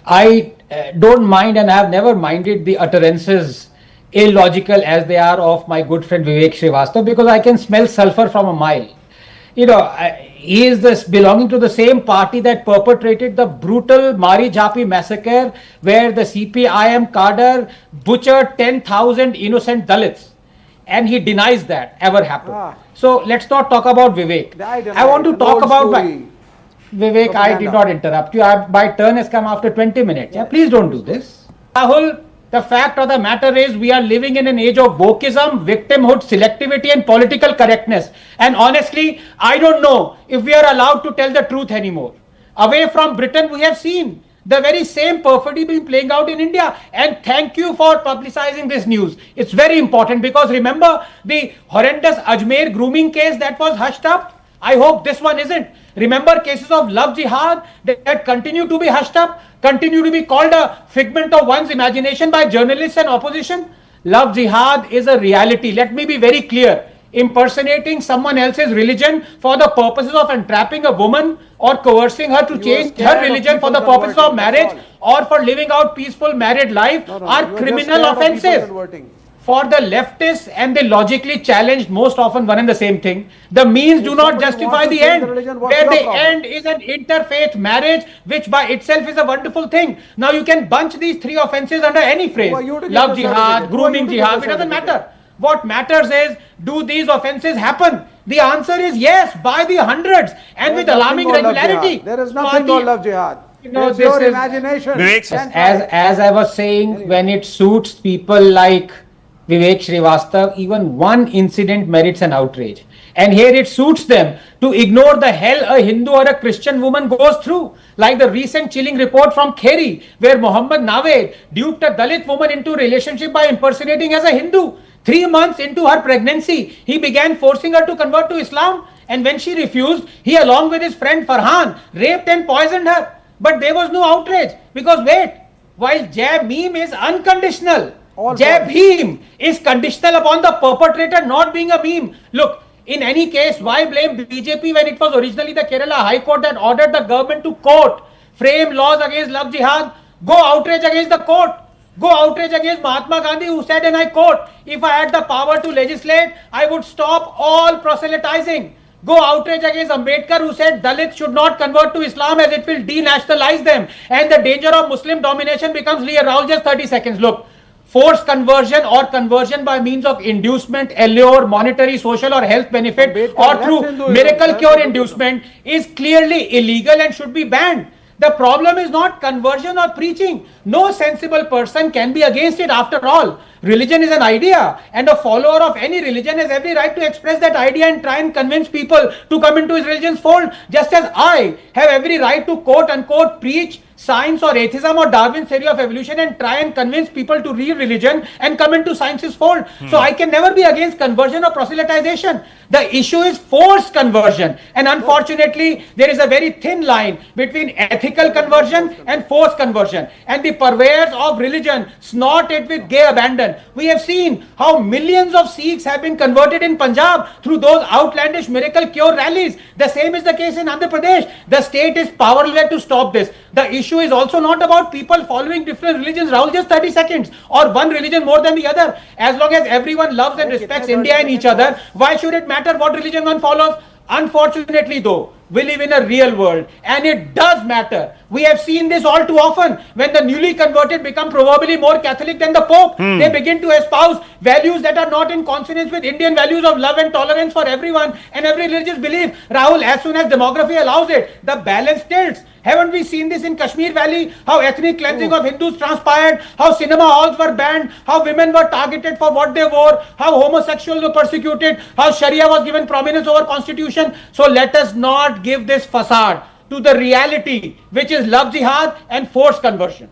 I don't mind, and I have never minded the utterances, illogical as they are, of my good friend Vivek Srivastava, because I can smell sulfur from a mile. He is this belonging to the same party that perpetrated the brutal Mari Jhapi massacre, where the CPIM cadre butchered 10,000 innocent Dalits, and he denies that ever happened. So let's not talk about Vivek. I want to talk about Vivek. I did not interrupt you. My turn has come after 20 minutes. Yeah, please don't do this. Rahul, the fact of the matter is we are living in an age of wokeism, victimhood, selectivity, and political correctness. And honestly, I don't know if we are allowed to tell the truth anymore. Away from Britain, we have seen the very same perfidy being playing out in India. And thank you for publicizing this news. It's very important, because remember the horrendous Ajmer grooming case that was hushed up? I hope this one isn't. Remember cases of love jihad that continue to be hushed up, continue to be called a figment of one's imagination by journalists and opposition? Love jihad is a reality. Let me be very clear. Impersonating someone else's religion for the purposes of entrapping a woman or coercing her to change her religion for the purposes of marriage or for living out peaceful married life are criminal offenses. For the leftists and the logically challenged, most often one and the same thing, the means do not justify the end, where the end is an interfaith marriage, which by itself is a wonderful thing. Now you can bunch these three offenses under any phrase: love jihad, grooming jihad, it doesn't matter. What matters is, do these offenses happen? The answer is yes, by the hundreds, and with alarming regularity. There is nothing called love jihad. It's your imagination. As I was saying, when it suits people like Vivek Srivastava, even one incident merits an outrage. And here it suits them to ignore the hell a Hindu or a Christian woman goes through, like the recent chilling report from Kheri, where Mohammad Nawed duped a Dalit woman into a relationship by impersonating as a Hindu. 3 months into her pregnancy, he began forcing her to convert to Islam, and when she refused, he, along with his friend Farhan, raped and poisoned her. But there was no outrage, because wait, while Jai Bhim is unconditional, Jai Bhim is conditional upon the perpetrator not being a meme. Look, in any case, why blame BJP when it was originally the Kerala High Court that ordered the government to quote, frame laws against love jihad? Go outrage against the court. Go outrage against Mahatma Gandhi, who said, and I quote, if I had the power to legislate, I would stop all proselytizing. Go outrage against Ambedkar, who said Dalits should not convert to Islam as it will denationalize them, and the danger of Muslim domination becomes real. Rahul, just 30 seconds. Look, forced conversion or conversion by means of inducement, allure, monetary, social or health benefit, or through miracle cure inducement is clearly illegal and should be banned. The problem is not conversion or preaching. No sensible person can be against it. After all, religion is an idea, and a follower of any religion has every right to express that idea and try and convince people to come into his religion's fold, just as I have every right to quote unquote preach science or atheism or Darwin's theory of evolution and try and convince people to leave religion and come into science's fold. So I can never be against conversion or proselytization. The issue is forced conversion, and unfortunately there is a very thin line between ethical conversion and forced conversion, and the purveyors of religion snort it with gay abandon. We have seen how millions of Sikhs have been converted in Punjab through those outlandish miracle cure rallies. The same is the case in Andhra Pradesh. The state is powerless to stop this. The issue is also not about people following different religions, Rahul, just 30 seconds, or one religion more than the other. As long as everyone loves and respects India and each other, why should it matter what religion one follows? Unfortunately though, we live in a real world, and it does matter. We have seen this all too often. When the newly converted become probably more Catholic than the Pope, they begin to espouse values that are not in consonance with Indian values of love and tolerance for everyone and every religious belief. Rahul, as soon as demography allows it, the balance tilts. Haven't we seen this in Kashmir Valley? How ethnic cleansing of Hindus transpired, how cinema halls were banned, how women were targeted for what they wore, how homosexuals were persecuted, how Sharia was given prominence over constitution. So let us not give this facade to the reality, which is love jihad and forced conversion.